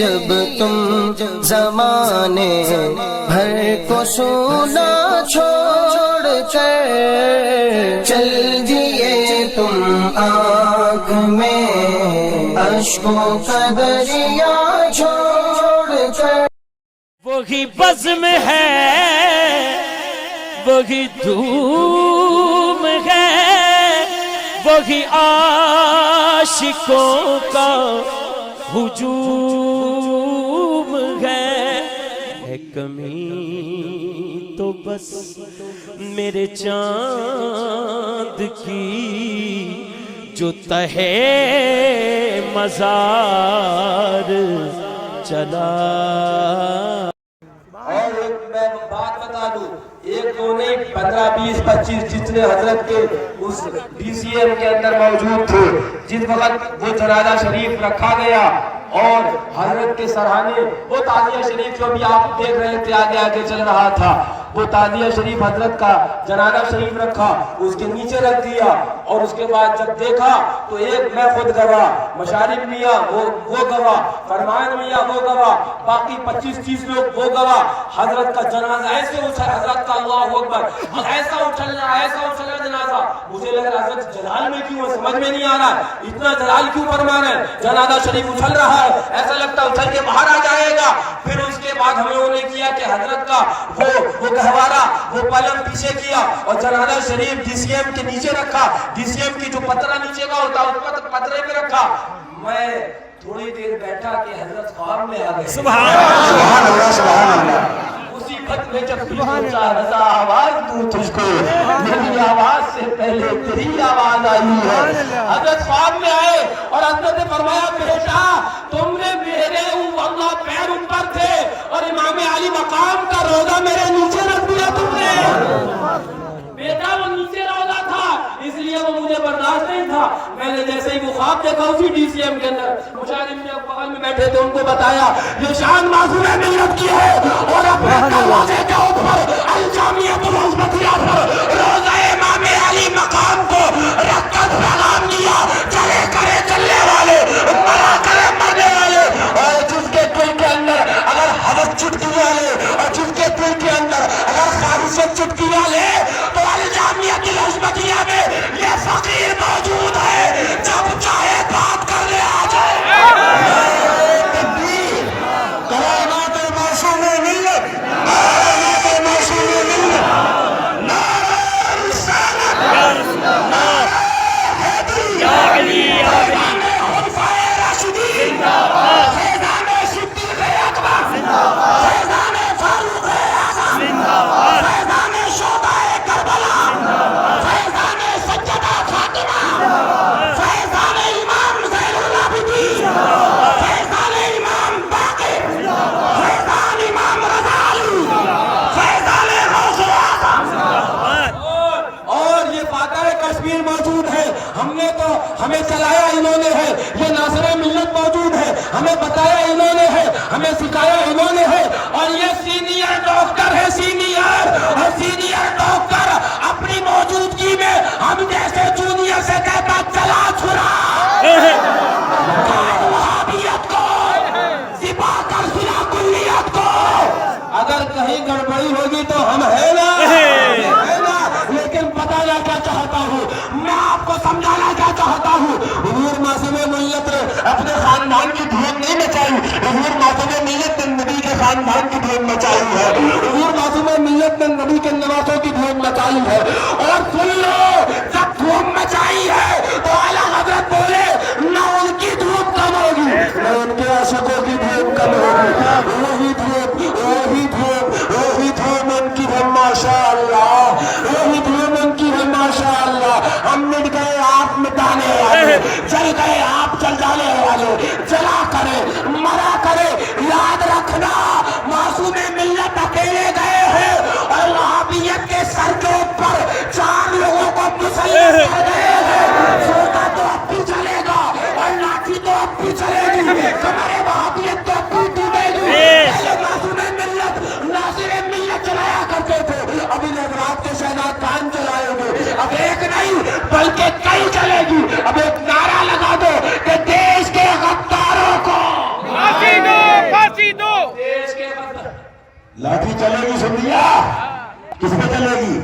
جب تم زمانے بھر کو سونا چھوڑ کر چل دیے تم آنکھ میں اشکوں کا دریا چھوڑ کر، وہی بزم ہے وہی دھوم ہے وہی عاشقوں کا ہجوم ہے کمی تو بس میرے چاند کی جو تہے مزار چلا۔ اور ایک میں بات بتا دوں، ایک دو نہیں 15 20 25 جتنے حضرت کے اس ڈی سی ایم کے اندر موجود تھے، جس وقت وہ جنازہ شریف رکھا گیا اور حضرت کے سرہانے وہ تعزیہ شریف جو بھی آپ دیکھ رہے تھے آگے آگے چل رہا تھا، وہ تعزیہ شریف حضرت کا جنازہ شریف رکھا، اس کے نیچے رکھ دیا، اور اس کے بعد جب دیکھا تو ایک میں خود گواہ، مشارف میاں وہ گواہ، فرمان میاں وہ گواہ، باقی 25 30 لوگ وہ گواہ، حضرت کا جنازہ ایسے اچھل، حضرت کا اللہ اکبر ایسا اچھلا جنازہ، مجھے لگ رہا حضرت جلال میں کیوں ہے، سمجھ میں نہیں آ رہا اتنا جلال کیوں فرما رہے ہیں، جنازہ شریف اچھل رہا ہے، ایسا لگتا ہے اچھل کے باہر آ جائے گا۔ پھر اس کے بعد ہم لوگوں نے کیا کہ حضرت کا وہ گہوارہ وہ پلنگ پیچھے کیا اور جنازہ شریف ڈی سی ایم کے نیچے رکھا، ڈی سی ایم کی جو پترہ نیچے کا ہوتا اس پر پترے پہ رکھا۔ میں تھوڑی دیر بیٹھا کہ حضرت خواب میں آ گئے، سبحان اللہ سبحان اللہ۔ اسی وقت میں جب سوچا رضا آواز دوں تجھ کو، میری آواز سے پہلے تیری آواز آئی ہے۔ حضرت خواب میں آئے اور حضرت نے فرمایا بیٹا تم نے میرے واللہ پیر اوپر تھے اور امام علی مقام کا روضہ میرے نیچے رکھ دیا تم نے، بیٹا وہ نیچے روضہ تھا اس لیے وہ مجھے برداشت نہیں تھا۔ میں نے جیسے ہی وہ خواب دیکھا اسی ڈی سی ایم کے اندر مشاہد میں بغل میں بیٹھے تھے، ان کو بتایا یہ شان معصوم ملت کی ہے اور اپنے دروازے کے اوپر الجامعۃ العظمتیہ پر روضہ امام علی مقام کو رکھ کر پیغام دیا، چلے کرے چلنے والے، مرا کرے مرنے والے، اور جس کے دل کے اندر اگر حوث چٹکی والے اور جس کے دل کے اندر اگر خواہشت چٹکی والے تو الجامعۃ العظمتیہ میں یہ فقیر موجود ہے، جب چاہے بات کرنے آ جائے۔ کائنات معصوم ملت، کائنات معصوم ملت، نعرہ رسالت، نعرہ حیدری، فیضان خلفائے راشدین، فیضان صدیق اکبر، فیضان فاروق اعظم، فیضان شہدائے کربلا، فیضان سیدہ فاطمہ، فیضان امام زین العابدین، فیضان امام باقر، فیضان امام رضا علی، فیضان غوث اعظم، اور یہ فاتح کشمیر موجود ہے۔ ہمیں چلایا انہوں نے ہے، یہ ناصر ملت موجود ہے، ہمیں بتایا انہوں نے ہے، ہمیں سکھایا انہوں نے ہے، اور یہ سینئر ڈاکٹر ہے، سینئر، اور سینئر ڈاکٹر اپنی موجودگی میں ہم جیسے جونیئر سے کہتا چلا چھڑا وہابیت کو زبا کر سلا کلیت کو۔ اگر کہیں گڑبڑی ہوگی تو ہم ہے نا، لیکن بتانا کیا چاہتا ہوں، میں آپ کو سمجھانا کیا چاہتا ہوں، حضور معصوم ملت نے اپنے خاندان کی دھوم نہیں مچائی، حضور معصوم ملت نے نبی کے خاندان کی دھوم مچائی ہے، حضور معصوم ملت نے نبی کے نواسوں کی دھوم مچائی ہے۔ اور سن لو جب دھوم مچائی ہے تو اعلیٰ حضرت بولے نہ ان کی دھوم کم ہوگی نہ ان کے عاشقوں کی دھوم کم ہوگی، وہی دھوم ان کی ہے ماشاءاللہ، وہی دھوم ان کی ہے ماشاءاللہ۔ ہم مٹ گئے آپ مٹانے والے، جل گئے آپ جل جانے والے، جلا کرے مرا کرے یاد رکھنا معصوم ملت اکیلے گئے ہیں اور وہابیت کے سر کے اوپر 4 لوگوں کو مسلط کر گئے ہیں۔ سوتا تو اب بھی چلے گا اور لاٹھی تو اب بھی چلے گی، ہمارے وہابی لاٹھی چلے گی سن لیا؟ کس پہ چلے گی؟